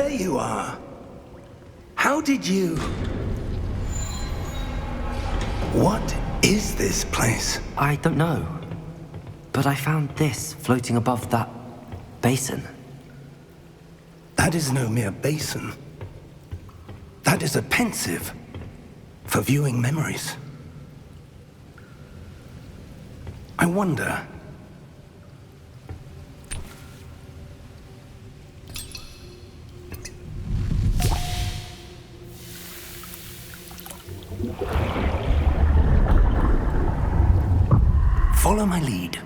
there you are. How did you... What is this place? I don't know. But I found this floating above that basin. That is no mere basin. That is a pensive for viewing memories. I wonder... Follow my lead.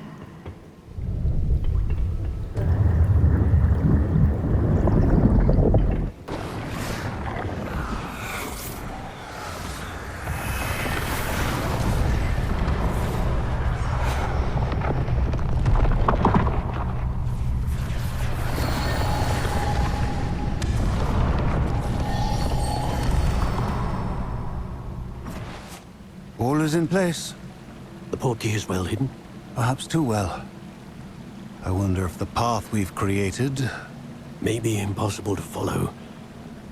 All is in place. The portkey is well hidden. Perhaps too well. I wonder if the path we've created... May be impossible to follow.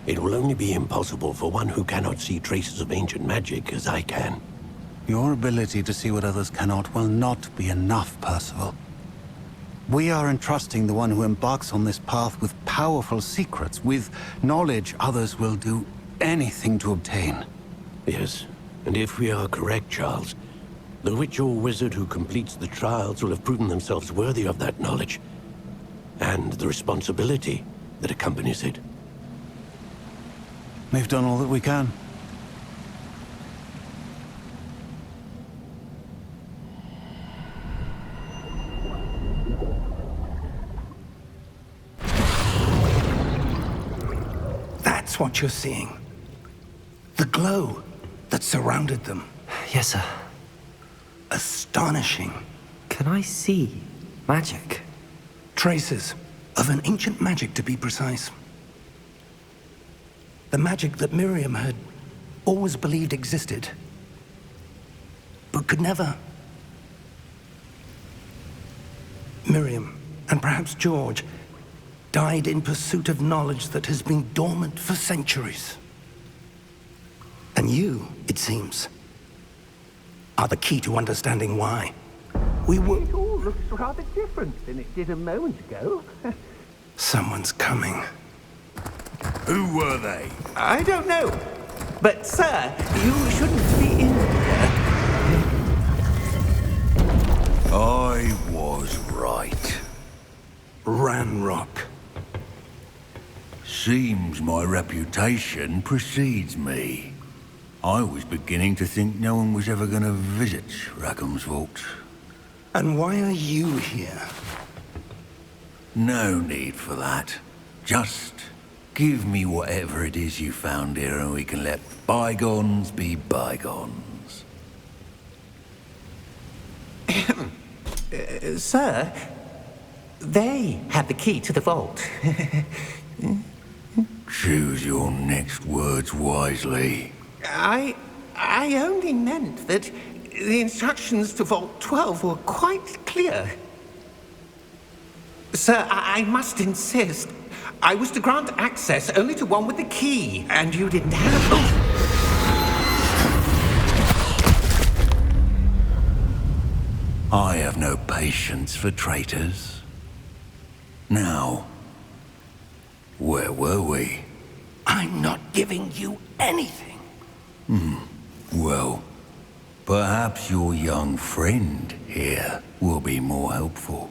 It will only be impossible for one who cannot see traces of ancient magic as I can. Your ability to see what others cannot will not be enough, Percival. We are entrusting the one who embarks on this path with powerful secrets, with knowledge others will do anything to obtain. Yes, and if we are correct, Charles, the witch or wizard who completes the trials will have proven themselves worthy of that knowledge, and the responsibility that accompanies it. We've done all that we can. That's what you're seeing. The glow that surrounded them. Yes, sir. Astonishing. Can I see magic? Traces of an ancient magic, to be precise. The magic that Miriam had always believed existed, but could never. Miriam, and perhaps George, died in pursuit of knowledge that has been dormant for centuries. And you, it seems, are the key to understanding why. We were... It all looks rather different than it did a moment ago. Someone's coming. Who were they? I don't know. But, sir, you shouldn't be in here. I was right. Ranrock. Seems my reputation precedes me. I was beginning to think no one was ever going to visit Rackham's vault. And why are you here? No need for that. Just give me whatever it is you found here and we can let bygones be bygones. Sir, they had the key to the vault. Choose your next words wisely. I only meant that the instructions to Vault 12 were quite clear. Sir, I must insist. I was to grant access only to one with the key, and you didn't have... I have no patience for traitors. Now, where were we? I'm not giving you anything. Well, perhaps your young friend here will be more helpful.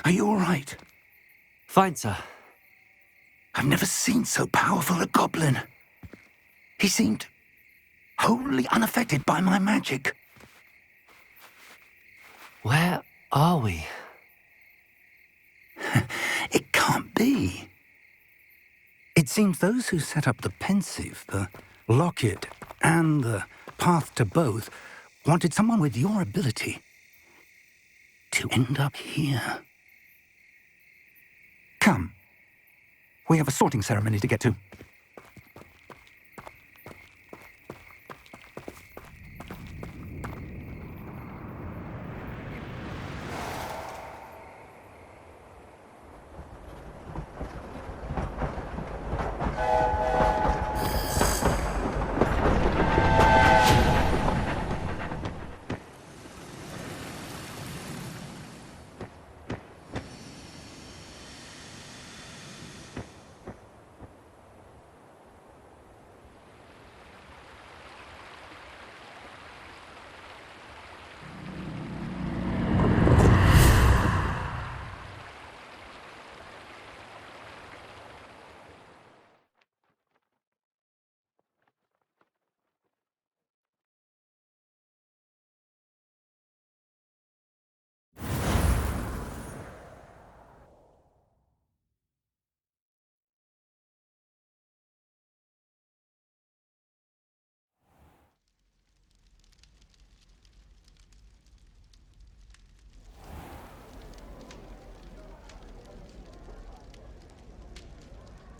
Are you all right? Fine, sir. I've never seen so powerful a goblin. He seemed wholly unaffected by my magic. Where are we? It can't be. It seems those who set up the pensive, the locket, and the path to both wanted someone with your ability to end up here. Come. We have a sorting ceremony to get to.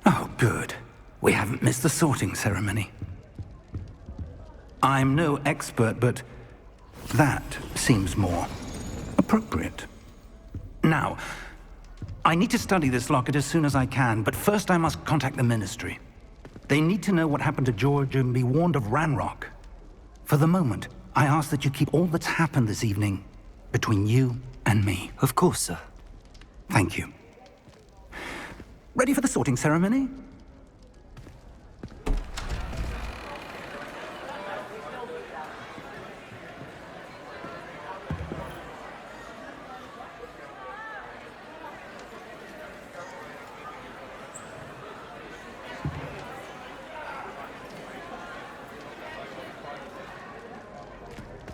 Oh, good. We haven't missed the sorting ceremony. I'm no expert, but that seems more appropriate. Now, I need to study this locket as soon as I can, but first I must contact the Ministry. They need to know what happened to George and be warned of Ranrock. For the moment, I ask that you keep all that's happened this evening between you and me. Of course, sir. Thank you. Ready for the sorting ceremony?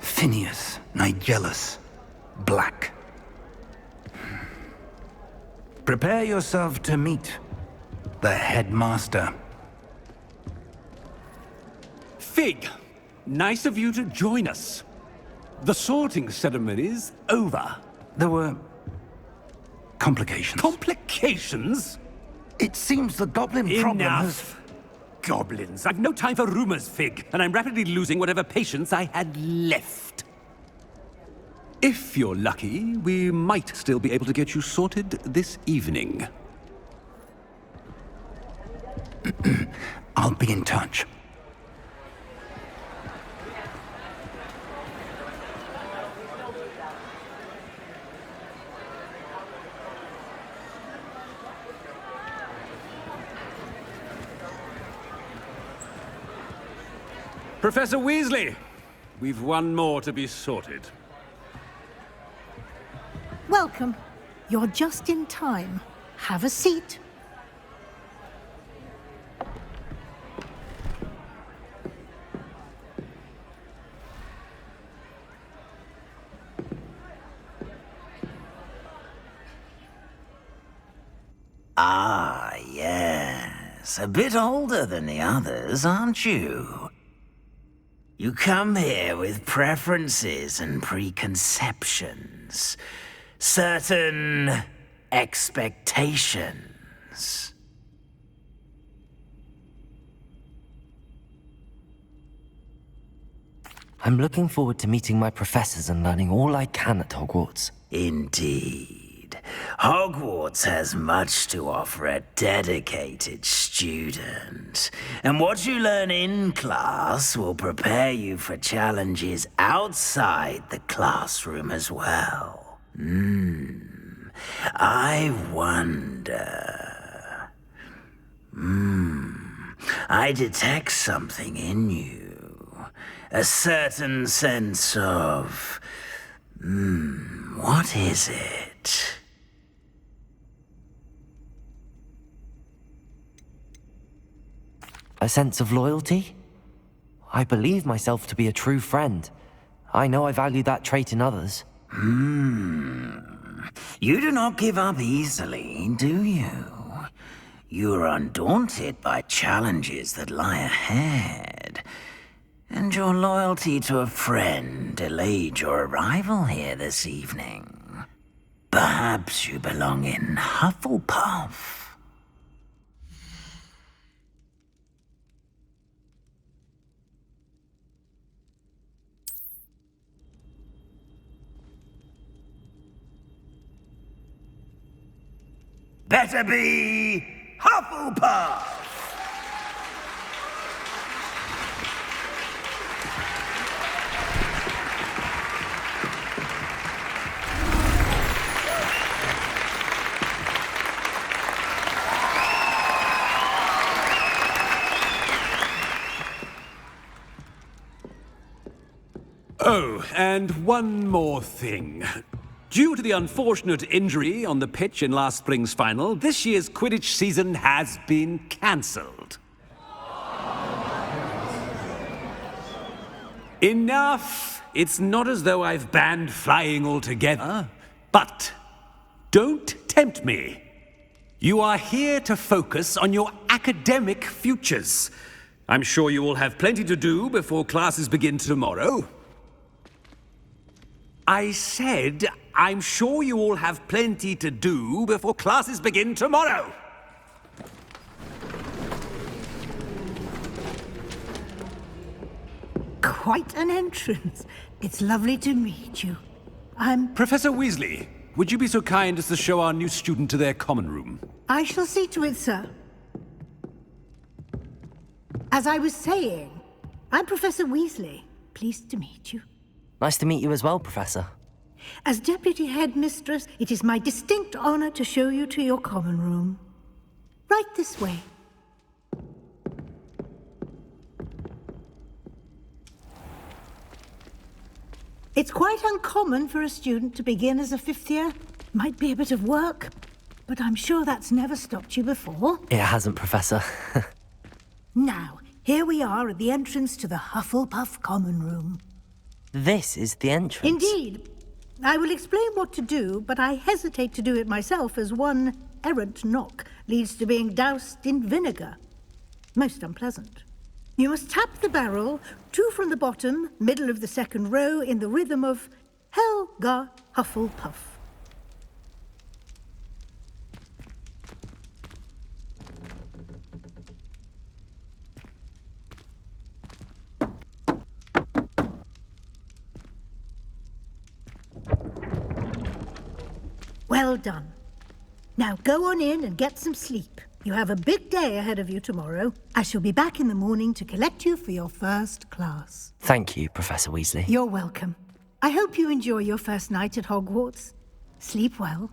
Phineas, Nigellus, Black. Prepare yourself to meet the headmaster. Fig, nice of you to join us. The sorting ceremony's over. There were complications. Complications? It seems the goblin problem has... Enough. Goblins. I've no time for rumors, Fig, and I'm rapidly losing whatever patience I had left. If you're lucky, we might still be able to get you sorted this evening. I'll be in touch. Professor Weasley, we've one more to be sorted. Welcome. You're just in time. Have a seat. Ah, yes. A bit older than the others, aren't you? You come here with preferences and preconceptions. Certain expectations. I'm looking forward to meeting my professors and learning all I can at Hogwarts. Indeed. Hogwarts has much to offer a dedicated student. And what you learn in class will prepare you for challenges outside the classroom as well. I wonder... I detect something in you. A certain sense of... what is it? A sense of loyalty? I believe myself to be a true friend. I know I value that trait in others. You do not give up easily, do you? You are undaunted by challenges that lie ahead. And your loyalty to a friend delayed your arrival here this evening. Perhaps you belong in Hufflepuff. Better be Hufflepuff! Oh, and one more thing. Due to the unfortunate injury on the pitch in last spring's final, this year's Quidditch season has been cancelled. Enough! It's not as though I've banned flying altogether. But don't tempt me. You are here to focus on your academic futures. I'm sure you will have plenty to do before classes begin tomorrow. I said, I'm sure you all have plenty to do before classes begin tomorrow. Quite an entrance. It's lovely to meet you. Professor Weasley, would you be so kind as to show our new student to their common room? I shall see to it, sir. As I was saying, I'm Professor Weasley. Pleased to meet you. Nice to meet you as well, Professor. As Deputy Headmistress, it is my distinct honor to show you to your common room. Right this way. It's quite uncommon for a student to begin as a fifth year. Might be a bit of work, but I'm sure that's never stopped you before. It hasn't, Professor. Now, here we are at the entrance to the Hufflepuff common room. This is the entrance. Indeed. I will explain what to do, but I hesitate to do it myself as one errant knock leads to being doused in vinegar. Most unpleasant. You must tap the barrel, 2 from the bottom, middle of the second row, in the rhythm of Helga Hufflepuff. Well done. Now go on in and get some sleep. You have a big day ahead of you tomorrow. I shall be back in the morning to collect you for your first class. Thank you, Professor Weasley. You're welcome. I hope you enjoy your first night at Hogwarts. Sleep well.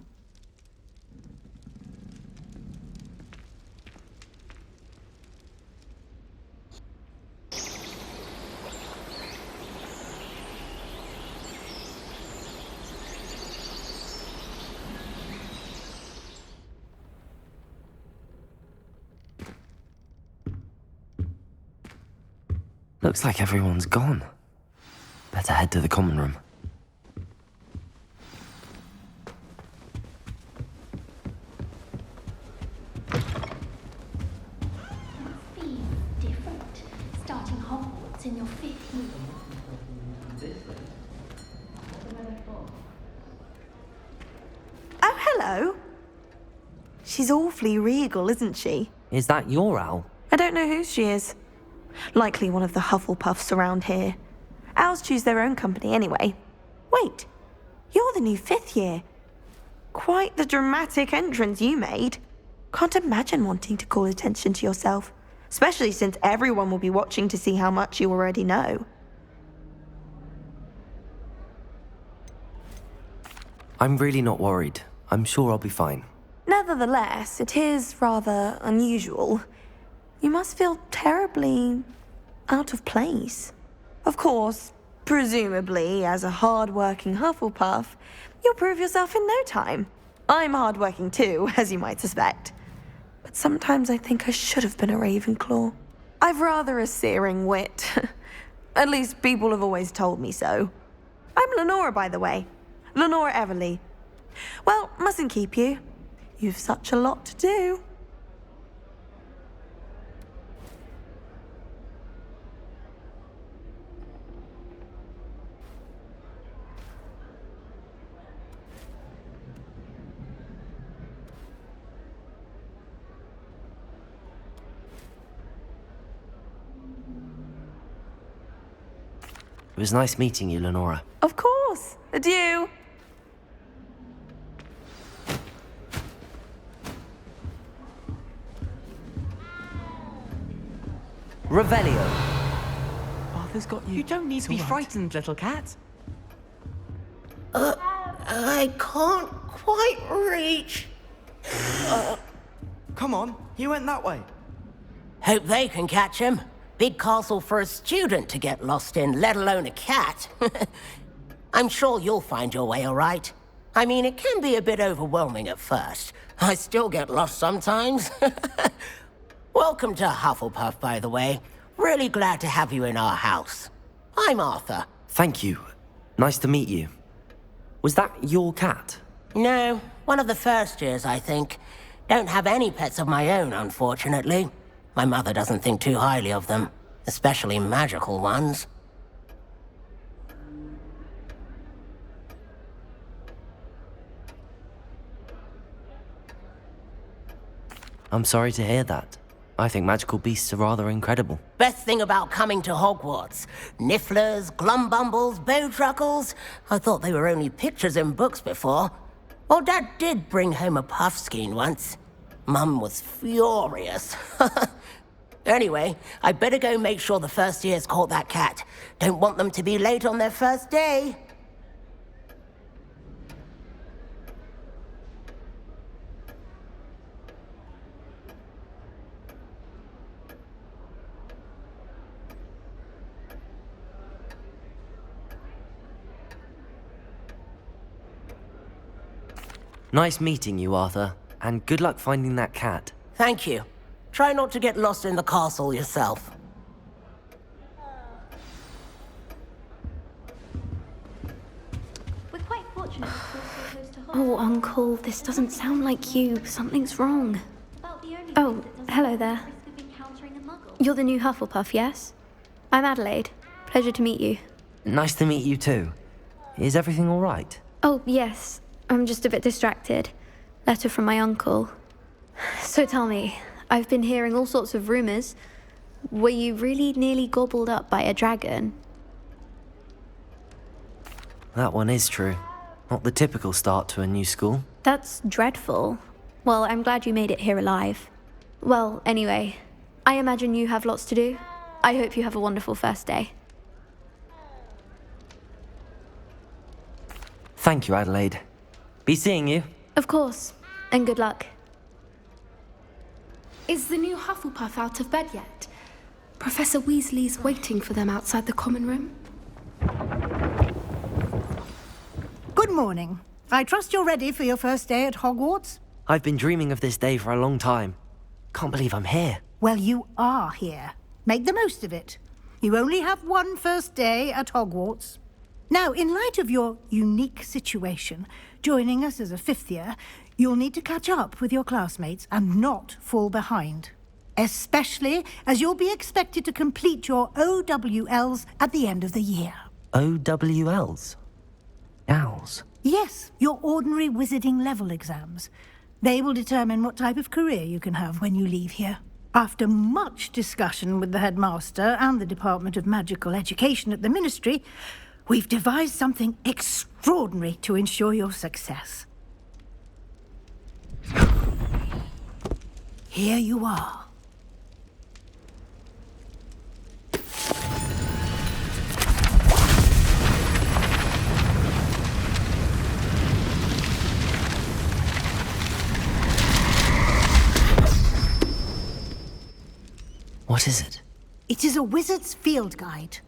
Looks like everyone's gone. Better head to the common room. Be different, starting Hogwarts in your 5th year. Oh, hello. She's awfully regal, isn't she? Is that your owl? I don't know who she is. Likely one of the Hufflepuffs around here. Owls choose their own company anyway. Wait, you're the new 5th year. Quite the dramatic entrance you made. Can't imagine wanting to call attention to yourself, especially since everyone will be watching to see how much you already know. I'm really not worried. I'm sure I'll be fine. Nevertheless, it is rather unusual. You must feel terribly out of place. Of course, presumably, as a hard-working Hufflepuff, you'll prove yourself in no time. I'm hard-working too, as you might suspect. But sometimes I think I should have been a Ravenclaw. I've rather a searing wit. At least people have always told me so. I'm Lenora, by the way. Lenora Everly. Well, mustn't keep you. You've such a lot to do. It was nice meeting you, Lenora. Of course. Adieu. Revelio. Arthur's got you. You don't need to be frightened, little cat. I can't quite reach. Come on, he went that way. Hope they can catch him. Big castle for a student to get lost in, let alone a cat. I'm sure you'll find your way all right. I mean, it can be a bit overwhelming at first. I still get lost sometimes. Welcome to Hufflepuff, by the way. Really glad to have you in our house. I'm Arthur. Thank you. Nice to meet you. Was that your cat? No, one of the first years, I think. Don't have any pets of my own, unfortunately. My mother doesn't think too highly of them, especially magical ones. I'm sorry to hear that. I think magical beasts are rather incredible. Best thing about coming to Hogwarts. Nifflers, glumbumbles, bowtruckles. I thought they were only pictures in books before. Well, Dad did bring home a puffskein once. Mum was furious. Anyway, I better go make sure the first years caught that cat. Don't want them to be late on their first day. Nice meeting you, Arthur. And good luck finding that cat. Thank you. Try not to get lost in the castle yourself. We're quite fortunate to feel so close to Hogwarts. Oh, Uncle, this doesn't sound like you. Something's wrong. About the only Oh, one that doesn't hello run the there. risk of encountering a muggle. You're the new Hufflepuff, yes? I'm Adelaide. Pleasure to meet you. Nice to meet you too. Is everything all right? Oh, yes. I'm just a bit distracted. Letter from my uncle. So tell me, I've been hearing all sorts of rumors. Were you really nearly gobbled up by a dragon? That one is true. Not the typical start to a new school. That's dreadful. Well, I'm glad you made it here alive. Well, anyway, I imagine you have lots to do. I hope you have a wonderful first day. Thank you, Adelaide. Be seeing you. Of course, and good luck. Is the new Hufflepuff out of bed yet? Professor Weasley's waiting for them outside the common room. Good morning. I trust you're ready for your first day at Hogwarts? I've been dreaming of this day for a long time. Can't believe I'm here. Well, you are here. Make the most of it. You only have one first day at Hogwarts. Now, in light of your unique situation, joining us as a fifth year, you'll need to catch up with your classmates and not fall behind. Especially as you'll be expected to complete your OWLs at the end of the year. OWLs? Owls? Yes, your ordinary wizarding level exams. They will determine what type of career you can have when you leave here. After much discussion with the headmaster and the Department of Magical Education at the Ministry, we've devised something extraordinary to ensure your success. Here you are. What is it? It is a wizard's field guide.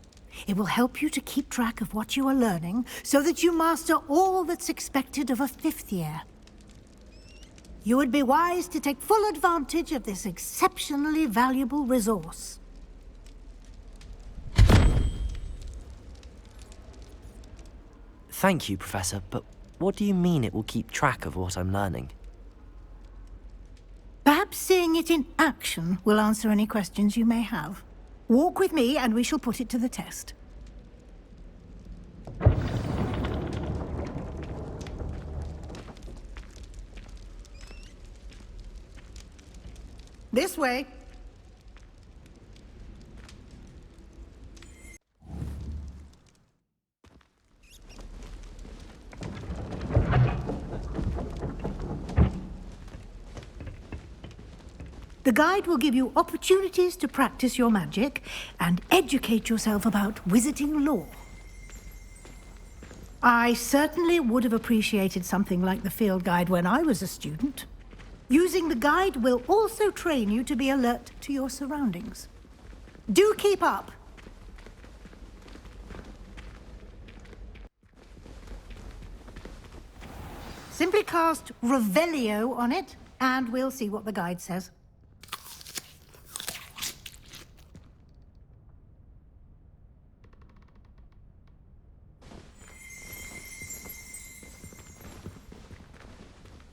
It will help you to keep track of what you are learning so that you master all that's expected of a fifth year. You would be wise to take full advantage of this exceptionally valuable resource. Thank you, Professor, but what do you mean it will keep track of what I'm learning? Perhaps seeing it in action will answer any questions you may have. Walk with me and we shall put it to the test. This way. The guide will give you opportunities to practice your magic and educate yourself about wizarding lore. I certainly would have appreciated something like the field guide when I was a student. Using the guide will also train you to be alert to your surroundings. Do keep up! Simply cast Revelio on it, and we'll see what the guide says.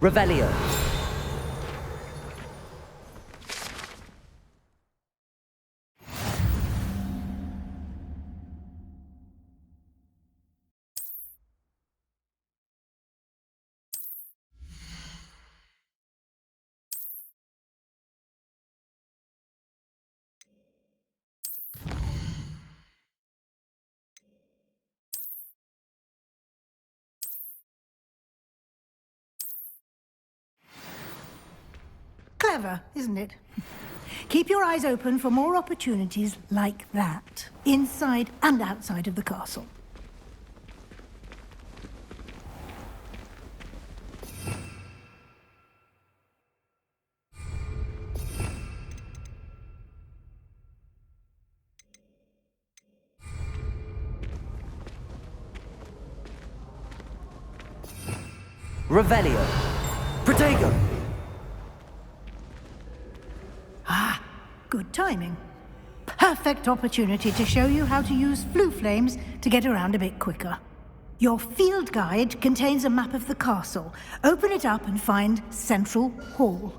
Revelio. Clever, isn't it? Keep your eyes open for more opportunities like that, inside and outside of the castle. Revelio. Protego. Ah, good timing. Perfect opportunity to show you how to use flue flames to get around a bit quicker. Your field guide contains a map of the castle. Open it up and find Central Hall.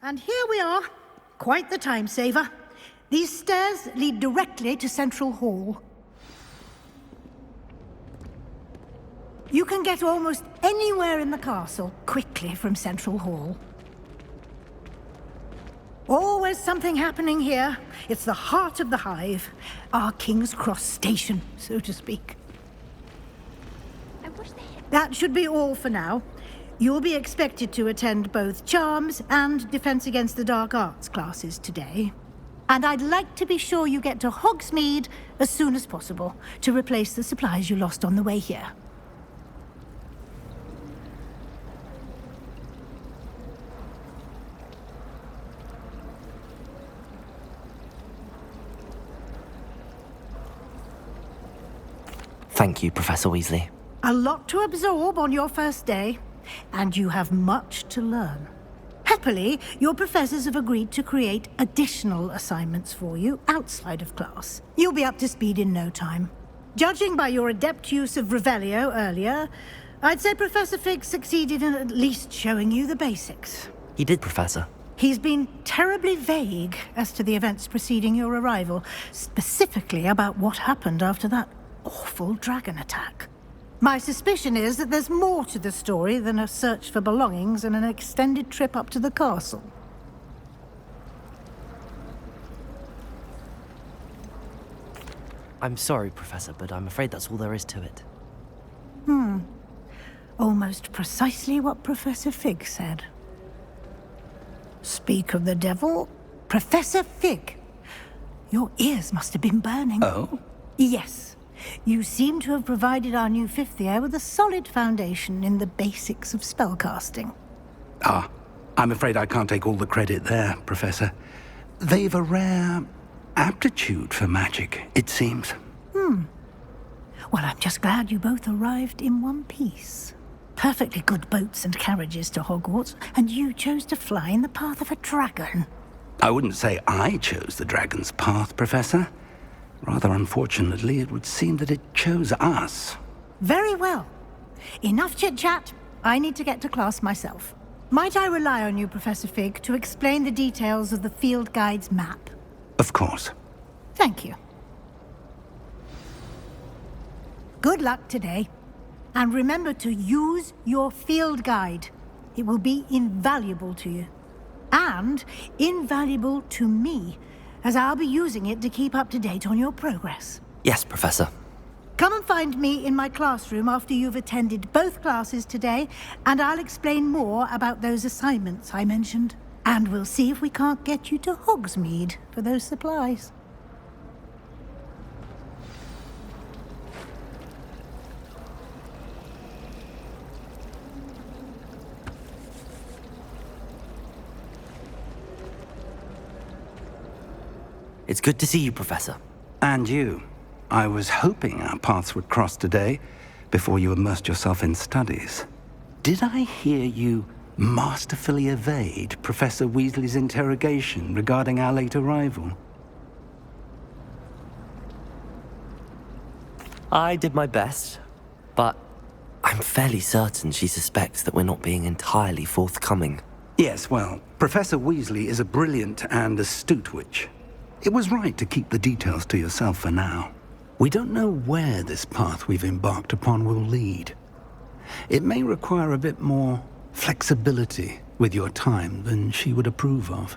And here we are. Quite the time saver. These stairs lead directly to Central Hall. You can get almost anywhere in the castle quickly from Central Hall. Always something happening here. It's the heart of the hive. Our King's Cross station, so to speak. That should be all for now. You'll be expected to attend both Charms and Defense Against the Dark Arts classes today. And I'd like to be sure you get to Hogsmeade as soon as possible to replace the supplies you lost on the way here. Thank you, Professor Weasley. A lot to absorb on your first day, and you have much to learn. Happily, your professors have agreed to create additional assignments for you outside of class. You'll be up to speed in no time. Judging by your adept use of Revelio earlier, I'd say Professor Fig succeeded in at least showing you the basics. He did, Professor. He's been terribly vague as to the events preceding your arrival, specifically about what happened after that awful dragon attack. My suspicion is that there's more to the story than a search for belongings and an extended trip up to the castle. I'm sorry, Professor, but I'm afraid that's all there is to it. Almost precisely what Professor Fig said. Speak of the devil, Professor Fig. Your ears must have been burning. Oh? Yes. You seem to have provided our new fifth year with a solid foundation in the basics of spellcasting. Ah, I'm afraid I can't take all the credit there, Professor. They've a rare aptitude for magic, it seems. Well, I'm just glad you both arrived in one piece. Perfectly good boats and carriages to Hogwarts, and you chose to fly in the path of a dragon. I wouldn't say I chose the dragon's path, Professor. Rather unfortunately, it would seem that it chose us. Very well. Enough chit-chat. I need to get to class myself. Might I rely on you, Professor Fig, to explain the details of the field guide's map? Of course. Thank you. Good luck today. And remember to use your field guide. It will be invaluable to you. And invaluable to me, as I'll be using it to keep up to date on your progress. Yes, Professor. Come and find me in my classroom after you've attended both classes today, and I'll explain more about those assignments I mentioned. And we'll see if we can't get you to Hogsmeade for those supplies. It's good to see you, Professor. And you. I was hoping our paths would cross today, before you immersed yourself in studies. Did I hear you masterfully evade Professor Weasley's interrogation regarding our late arrival? I did my best, but I'm fairly certain she suspects that we're not being entirely forthcoming. Yes, well, Professor Weasley is a brilliant and astute witch. It was right to keep the details to yourself for now. We don't know where this path we've embarked upon will lead. It may require a bit more flexibility with your time than she would approve of.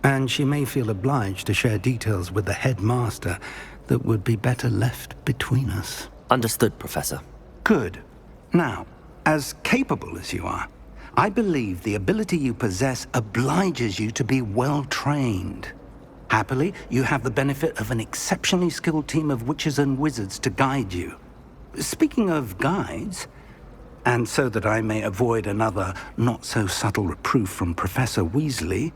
And she may feel obliged to share details with the headmaster that would be better left between us. Understood, Professor. Good. Now, as capable as you are, I believe the ability you possess obliges you to be well-trained. Happily, you have the benefit of an exceptionally skilled team of witches and wizards to guide you. Speaking of guides, and so that I may avoid another not-so-subtle reproof from Professor Weasley,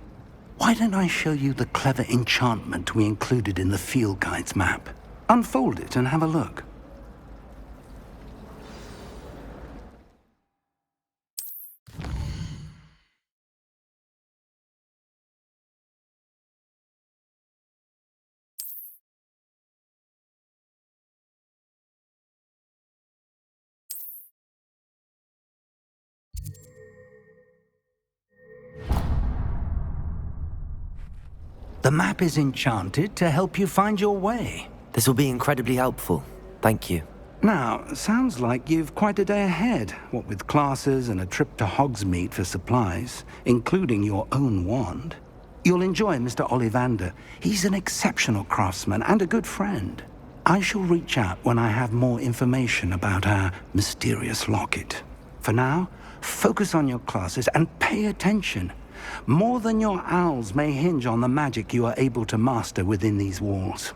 why don't I show you the clever enchantment we included in the field guide's map? Unfold it and have a look. The map is enchanted to help you find your way. This will be incredibly helpful. Thank you. Now, sounds like you've quite a day ahead, what with classes and a trip to Hogsmeade for supplies, including your own wand. You'll enjoy Mr. Ollivander. He's an exceptional craftsman and a good friend. I shall reach out when I have more information about our mysterious locket. For now, focus on your classes and pay attention. More than your owls may hinge on the magic you are able to master within these walls.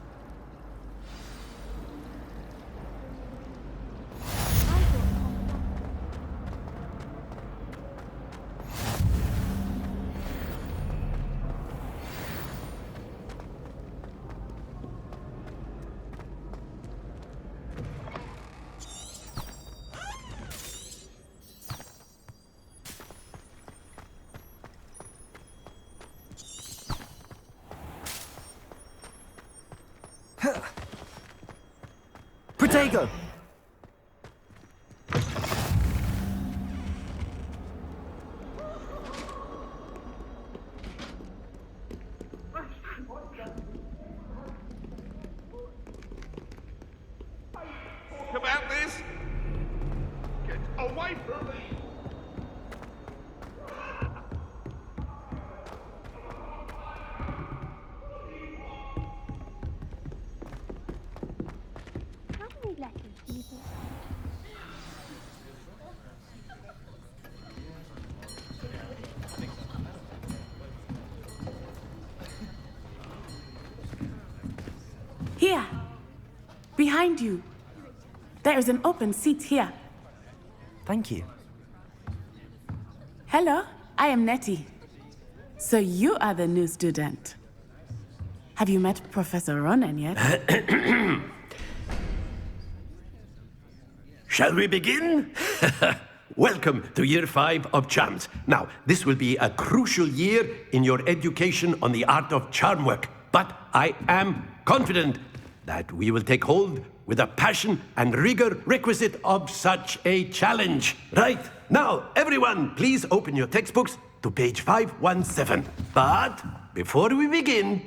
Protego! Talk about this? Get away from me! Here. Behind you. There is an open seat here. Thank you. Hello, I am Nettie. So you are the new student. Have you met Professor Ronan yet? Shall we begin? Welcome to Year 5 of Charms. Now, this will be a crucial year in your education on the art of charm work. But I am confident that we will take hold with the passion and rigor requisite of such a challenge. Right, now, everyone, please open your textbooks to page 517. But before we begin,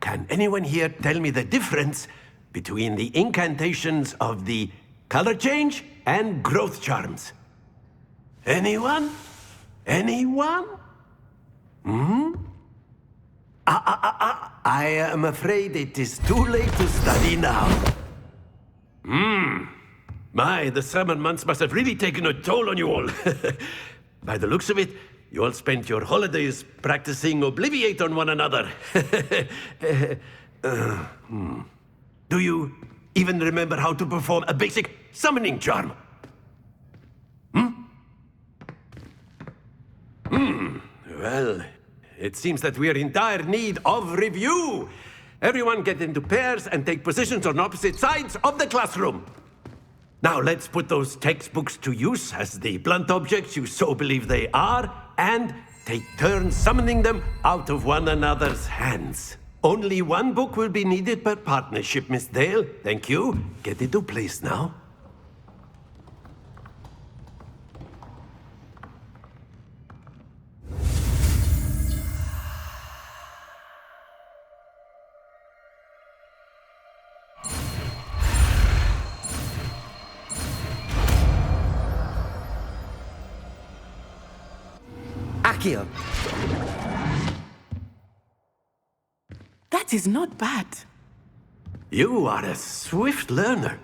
can anyone here tell me the difference between the incantations of the color change and growth charms? Anyone? Anyone? I am afraid it is too late to study now. My, the summer months must have really taken a toll on you all. By the looks of it, you all spent your holidays practicing Obliviate on one another. Do you even remember how to perform a basic summoning charm? Well, it seems that we are in dire need of review. Everyone get into pairs and take positions on opposite sides of the classroom. Now let's put those textbooks to use as the blunt objects you so believe they are, and take turns summoning them out of one another's hands. Only one book will be needed per partnership, Miss Dale. Thank you. Get into place now. Accio. That is not bad. You are a swift learner.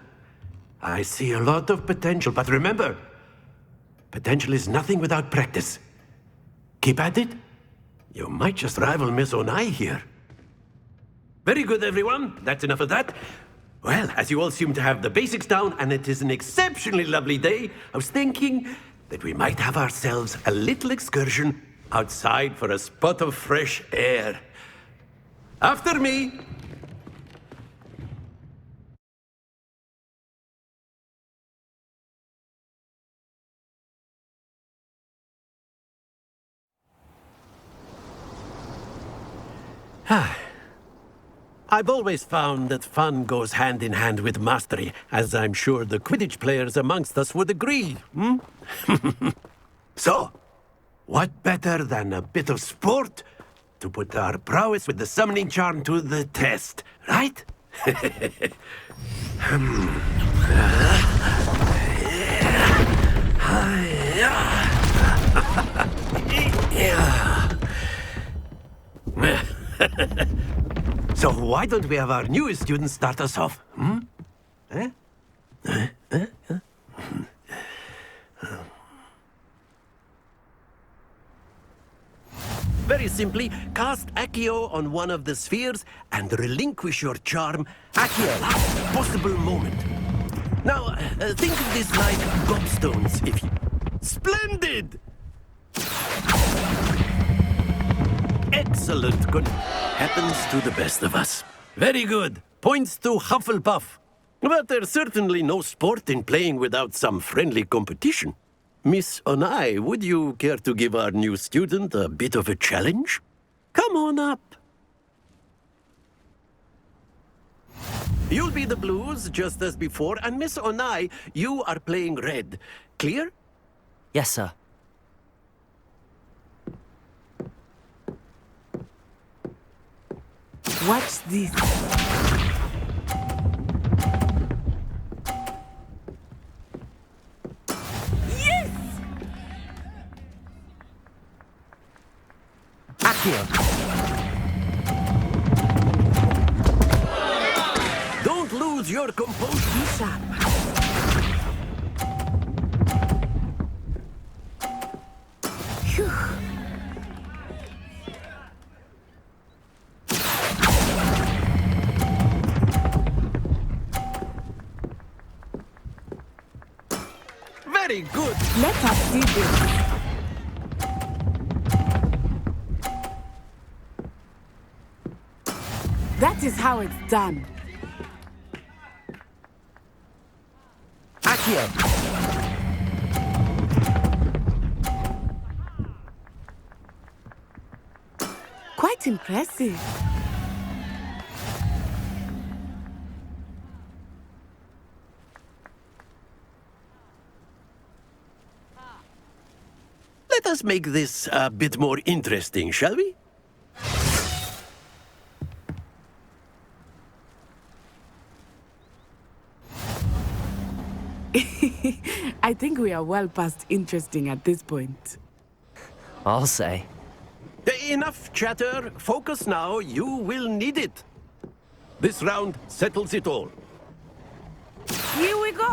I see a lot of potential, but remember, potential is nothing without practice. Keep at it. You might just rival Miss Onai here. Very good, everyone. That's enough of that. Well, as you all seem to have the basics down, and it is an exceptionally lovely day, I was thinking that we might have ourselves a little excursion outside for a spot of fresh air. After me. I've always found that fun goes hand in hand with mastery, as I'm sure the Quidditch players amongst us would agree. So, what better than a bit of sport to put our prowess with the summoning charm to the test, right? So why don't we have our newest student start us off? Very simply, cast Accio on one of the spheres and relinquish your charm at your last possible moment. Now, think of this like gobstones, if you... Splendid! Excellent. Good. Happens to the best of us. Very good. Points to Hufflepuff. But there's certainly no sport in playing without some friendly competition. Miss Onai, would you care to give our new student a bit of a challenge? Come on up. You'll be the blues, just as before, and Miss Onai, you are playing red. Clear? Yes, sir. Watch this. Yes! Accio. Don't lose your composure. Be sharp. Very good. Let us see this. That is how it's done. Accio! Quite impressive. Let us make this a bit more interesting, shall we? I think we are well past interesting at this point. I'll say. Enough chatter. Focus now. You will need it. This round settles it all. Here we go.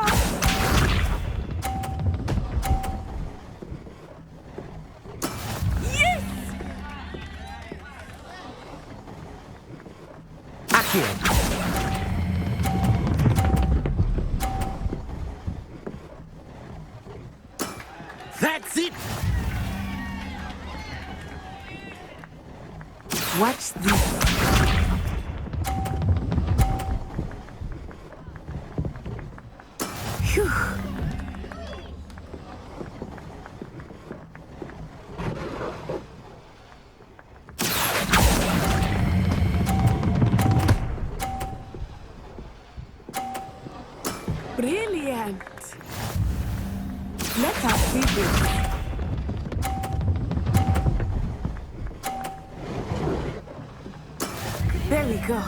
Yes! Accio! That's it! Watch this. Phew. Brilliant. Let us see this. There we go.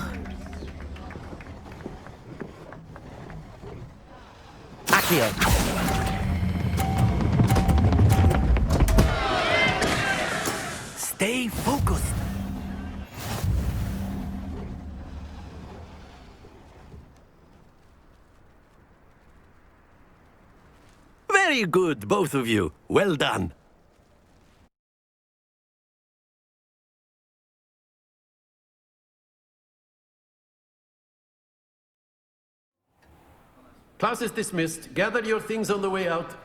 Accio! Stay focused. Very good, both of you. Well done. Class is dismissed. Gather your things on the way out.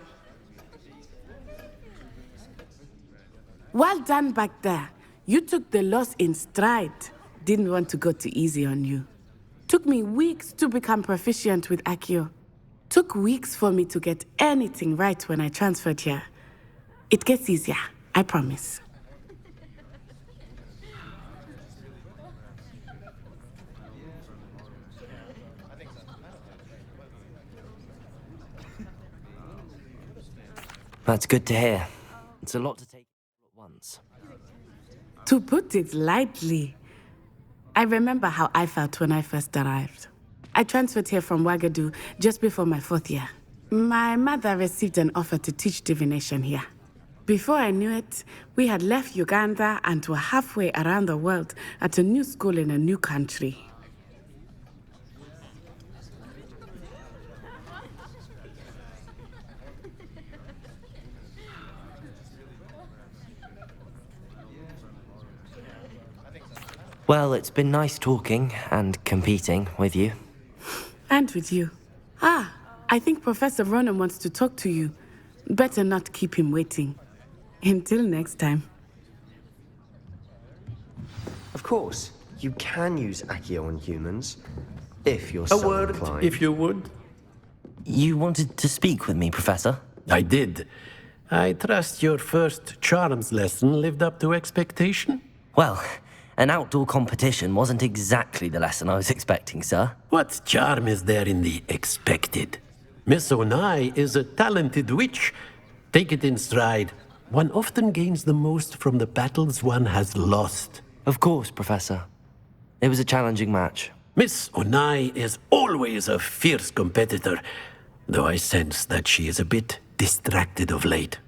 Well done back there. You took the loss in stride. Didn't want to go too easy on you. Took me weeks to become proficient with Accio. Took weeks for me to get anything right when I transferred here. It gets easier, I promise. That's good to hear. It's a lot to take at once. To put it lightly, I remember how I felt when I first arrived. I transferred here from Ouagadougou just before my 4th year. My mother received an offer to teach divination here. Before I knew it, we had left Uganda and were halfway around the world at a new school in a new country. Well, it's been nice talking and competing with you. And with you. Ah, I think Professor Ronan wants to talk to you. Better not keep him waiting. Until next time. Of course, you can use Accio on humans, if you're A so word, inclined. if you would. You wanted to speak with me, Professor? I did. I trust your first charms lesson lived up to expectation? Well, an outdoor competition wasn't exactly the lesson I was expecting, sir. What charm is there in the expected? Miss Onai is a talented witch. Take it in stride. One often gains the most from the battles one has lost. Of course, Professor. It was a challenging match. Miss Onai is always a fierce competitor, though I sense that she is a bit distracted of late.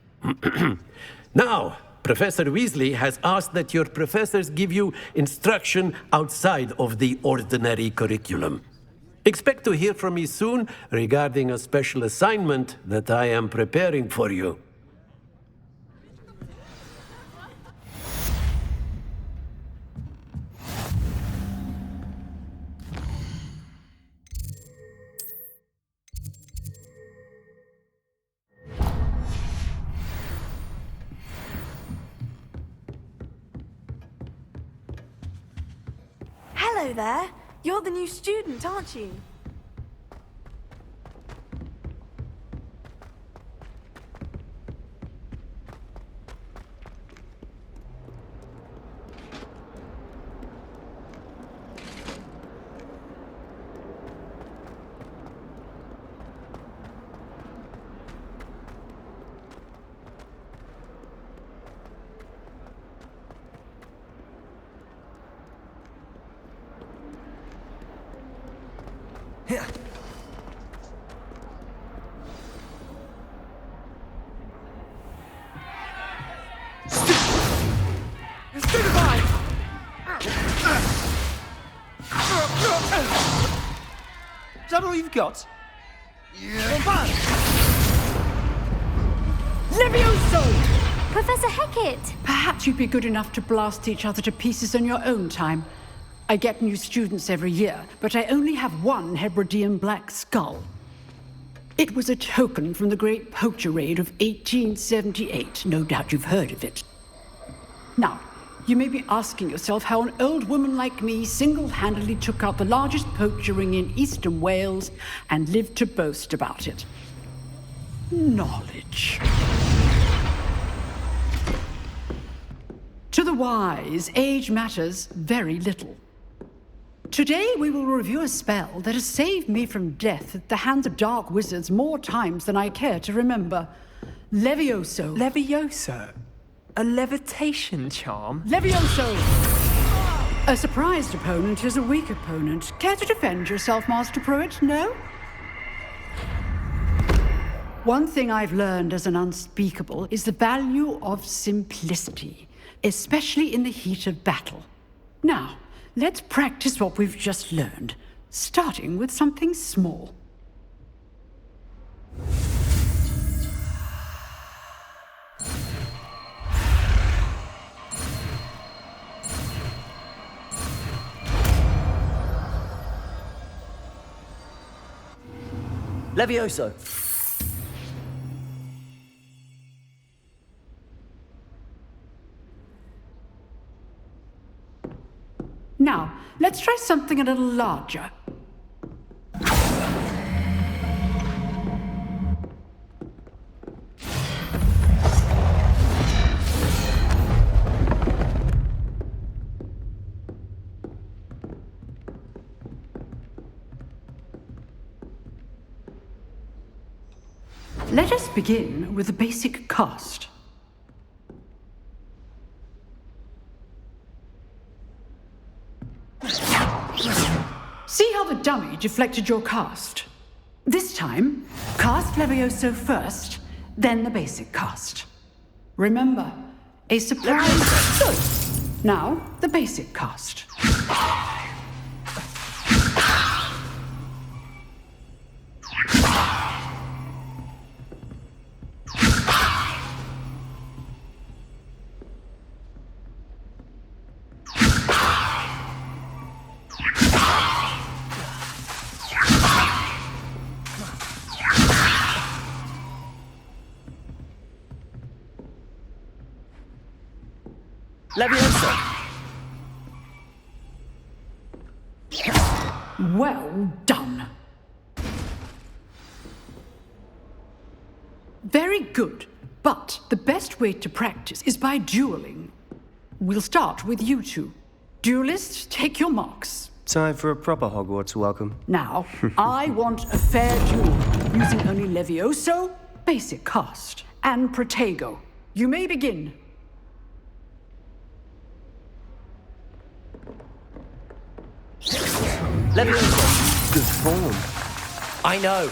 Now, Professor Weasley has asked that your professors give you instruction outside of the ordinary curriculum. Expect to hear from me soon regarding a special assignment that I am preparing for you. Hello there. You're the new student, aren't you? Is that all you've got? Levioso! Professor Hecat! Perhaps you'd be good enough to blast each other to pieces on your own time. I get new students every year, but I only have one Hebridean black skull. It was a token from the Great Poacher Raid of 1878. No doubt you've heard of it. Now, you may be asking yourself how an old woman like me single-handedly took out the largest poacher ring in eastern Wales and lived to boast about it. Knowledge. To the wise, age matters very little. Today we will review a spell that has saved me from death at the hands of dark wizards more times than I care to remember. Levioso. Levioso? A levitation charm? Levioso! A surprised opponent is a weak opponent. Care to defend yourself, Master Pruitt? No? One thing I've learned as an unspeakable is the value of simplicity, especially in the heat of battle. Now, let's practice what we've just learned, starting with something small. Levioso! Now, let's try something a little larger. Let us begin with the basic cast. See how the dummy deflected your cast? This time, cast Levioso first, then the basic cast. Remember, a surprise. Good. Now, the basic cast. Levioso! Well done. Very good. But the best way to practice is by dueling. We'll start with you two. Duelists, take your marks. Time for a proper Hogwarts welcome. Now, I want a fair duel, using only Levioso, basic cast, and Protego. You may begin. Levioso! Good form. I know.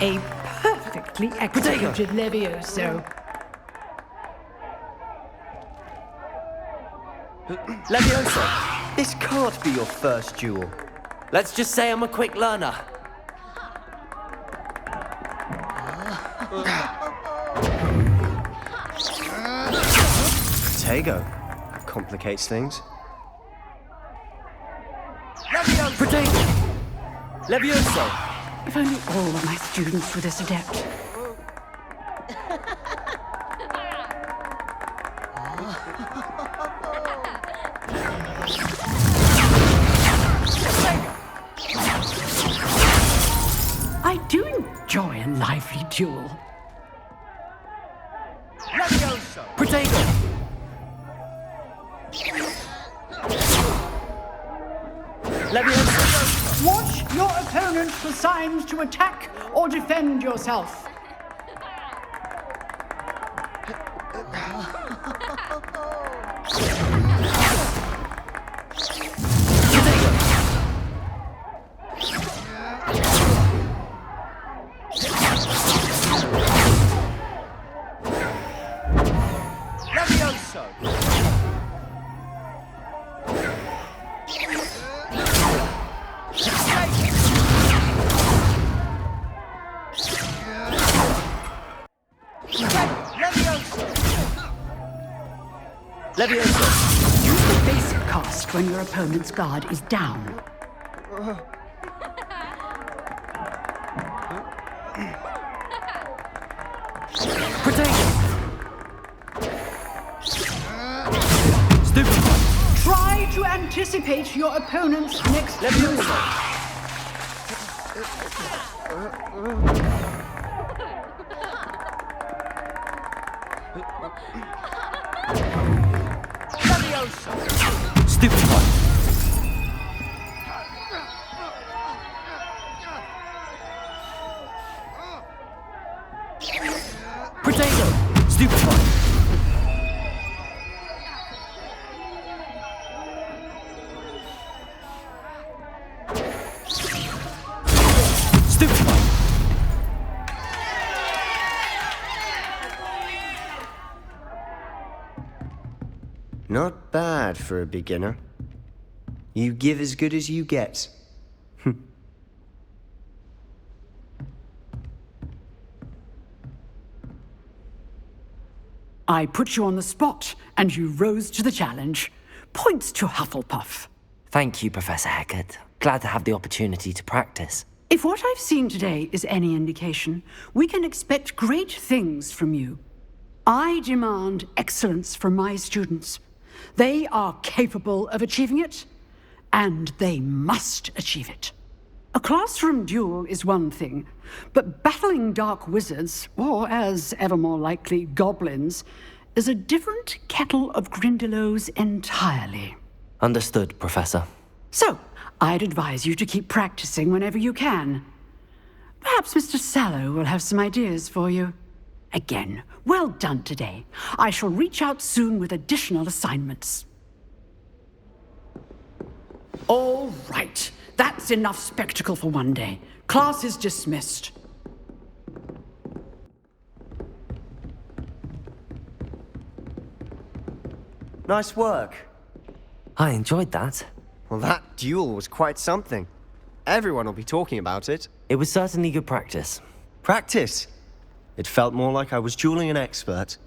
A perfectly executed Levioso. Levioso! This can't be your first duel. Let's just say I'm a quick learner. Protego. Complicates things. Protego! Levioso! If only all of my students were this adept. duel. Levioso! Protego! Leviosa! Watch your opponent for signs to attack or defend yourself. Levioso! Leviosa! Use the basic cast when your opponent's guard is down. Try to anticipate your opponent's next move. Stupid one. Protego! Stupid one. Stupid one. Not bad for a beginner. You give as good as you get. I put you on the spot, and you rose to the challenge. Points to Hufflepuff. Thank you, Professor Hecat. Glad to have the opportunity to practice. If what I've seen today is any indication, we can expect great things from you. I demand excellence from my students. They are capable of achieving it, and they must achieve it. A classroom duel is one thing, but battling dark wizards, or as ever more likely, goblins, is a different kettle of Grindylows entirely. Understood, Professor. So, I'd advise you to keep practicing whenever you can. Perhaps Mr. Sallow will have some ideas for you. Again, well done today. I shall reach out soon with additional assignments. All right. That's enough spectacle for one day. Class is dismissed. Nice work. I enjoyed that. Well, that duel was quite something. Everyone will be talking about it. It was certainly good practice. Practice? It felt more like I was dueling an expert.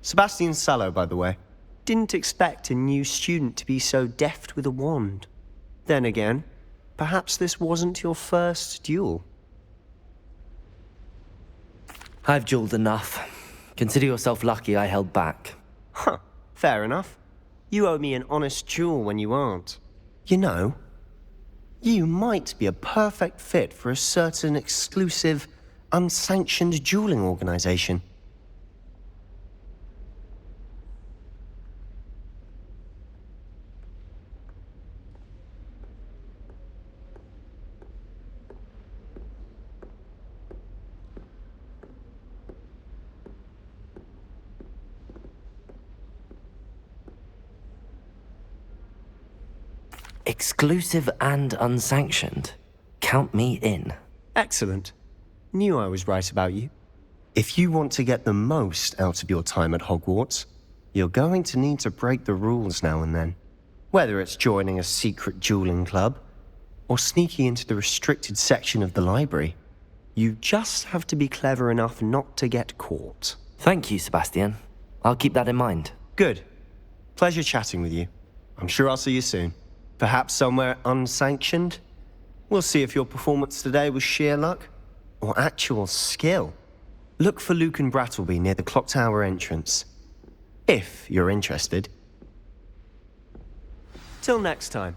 Sebastian Sallow, by the way. Didn't expect a new student to be so deft with a wand. Then again, perhaps this wasn't your first duel. I've dueled enough. Consider yourself lucky I held back. Huh, fair enough. You owe me an honest duel when you aren't. You know, you might be a perfect fit for a certain exclusive, unsanctioned dueling organization. Exclusive and unsanctioned. Count me in. Excellent. Knew I was right about you. If you want to get the most out of your time at Hogwarts, you're going to need to break the rules now and then. Whether it's joining a secret dueling club, or sneaking into the restricted section of the library, you just have to be clever enough not to get caught. Thank you, Sebastian. I'll keep that in mind. Good. Pleasure chatting with you. I'm sure I'll see you soon. Perhaps somewhere unsanctioned? We'll see if your performance today was sheer luck or actual skill. Look for Luke and Brattleby near the clock tower entrance, if you're interested. Till next time.